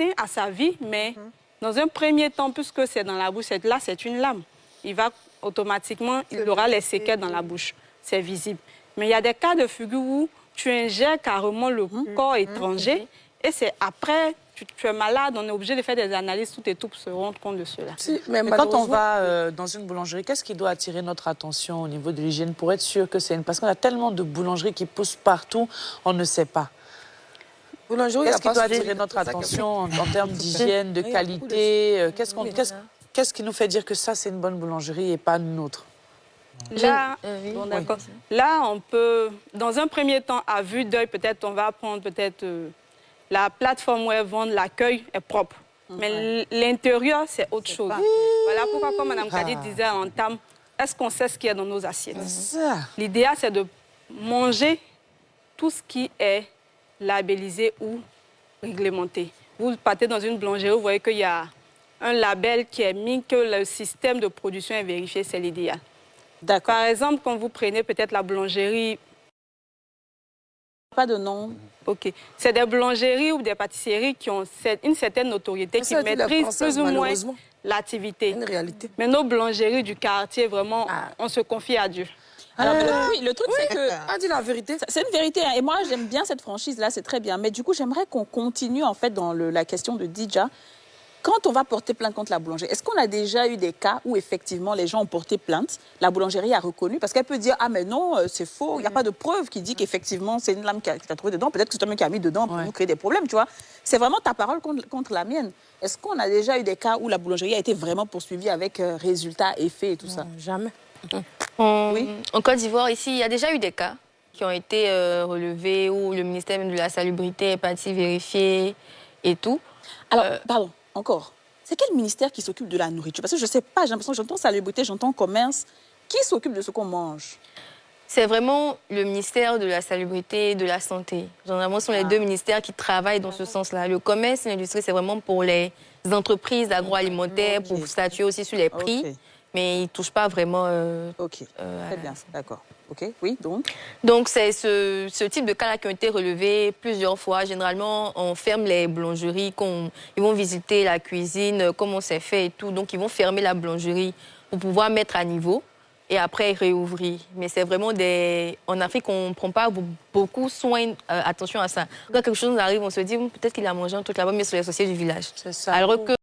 atteint à sa vie, mais dans un premier temps, puisque c'est dans la bouche, là, c'est une lame. Il va automatiquement, il aura les séquelles dans la bouche. C'est visible. Mais il y a des cas de figure où tu ingères carrément le corps étranger et c'est après, tu es malade, on est obligé de faire des analyses, tout et tout pour se rendre compte de cela. Si, mais quand on va dans une boulangerie, qu'est-ce qui doit attirer notre attention au niveau de l'hygiène pour être sûr que c'est une... Parce qu'on a tellement de boulangeries qui poussent partout, on ne sait pas. Qu'est-ce qui doit attirer notre attention en termes d'hygiène, de qualité? Qu'est-ce qui nous fait dire que ça, c'est une bonne boulangerie et pas une autre? Là, bon, d'accord. Là, on peut, dans un premier temps, à vue d'œil, peut-être, on va prendre peut-être la plateforme où elles vendent, l'accueil est propre. Mais l'intérieur, c'est autre chose. Voilà pourquoi, comme Mme Kadi disait en entame, est-ce qu'on sait ce qu'il y a dans nos assiettes? L'idéal, c'est de manger tout ce qui est labellisé ou réglementé. Vous partez dans une boulangerie, vous voyez qu'il y a un label qui est mis, que le système de production est vérifié, c'est l'idéal. Par exemple, quand vous prenez peut-être la boulangerie... Pas de nom. OK. C'est des boulangeries ou des pâtisseries qui ont une certaine notoriété, qui maîtrisent plus ou moins l'activité. Une réalité. Mais nos boulangeries du quartier, vraiment, on se confie à Dieu. Alors, oui, le truc, c'est que... Ah, dis la vérité. C'est une vérité. Hein. Et moi, j'aime bien cette franchise-là, c'est très bien. Mais du coup, j'aimerais qu'on continue, en fait, dans la question de Dija. Quand on va porter plainte contre la boulangerie, est-ce qu'on a déjà eu des cas où, effectivement, les gens ont porté plainte, la boulangerie a reconnu? Parce qu'elle peut dire, ah, mais non, c'est faux, il n'y a pas de preuve qui dit qu'effectivement, c'est une lame qui t'a trouvé dedans. Peut-être que c'est toi-même qui as mis dedans pour nous créer des problèmes, tu vois. C'est vraiment ta parole contre la mienne. Est-ce qu'on a déjà eu des cas où la boulangerie a été vraiment poursuivie avec résultats, effets et tout ça? Jamais. En Côte d'Ivoire, ici, il y a déjà eu des cas qui ont été relevés où le ministère de la Salubrité est parti vérifier et tout. Alors, pardon, encore. C'est quel ministère qui s'occupe de la nourriture? Parce que je ne sais pas, j'ai l'impression que j'entends salubrité, j'entends commerce. Qui s'occupe de ce qu'on mange? C'est vraiment le ministère de la Salubrité et de la Santé. Généralement, ce sont les deux ministères qui travaillent dans ce sens-là. Le commerce et l'industrie, c'est vraiment pour les entreprises agroalimentaires, pour statuer aussi sur les prix. Mais ils ne touchent pas vraiment... très bien, d'accord. OK, oui, donc? Donc, c'est ce type de cas-là qui ont été relevés plusieurs fois. Généralement, on ferme les boulangeries, ils vont visiter la cuisine, comment c'est fait et tout. Donc, ils vont fermer la boulangerie pour pouvoir mettre à niveau et après réouvrir. Mais c'est vraiment des... En Afrique, on ne prend pas beaucoup soin, attention à ça. Quand quelque chose nous arrive, on se dit, peut-être qu'il a mangé un truc là-bas, mais sur les associés du village. C'est ça. Alors que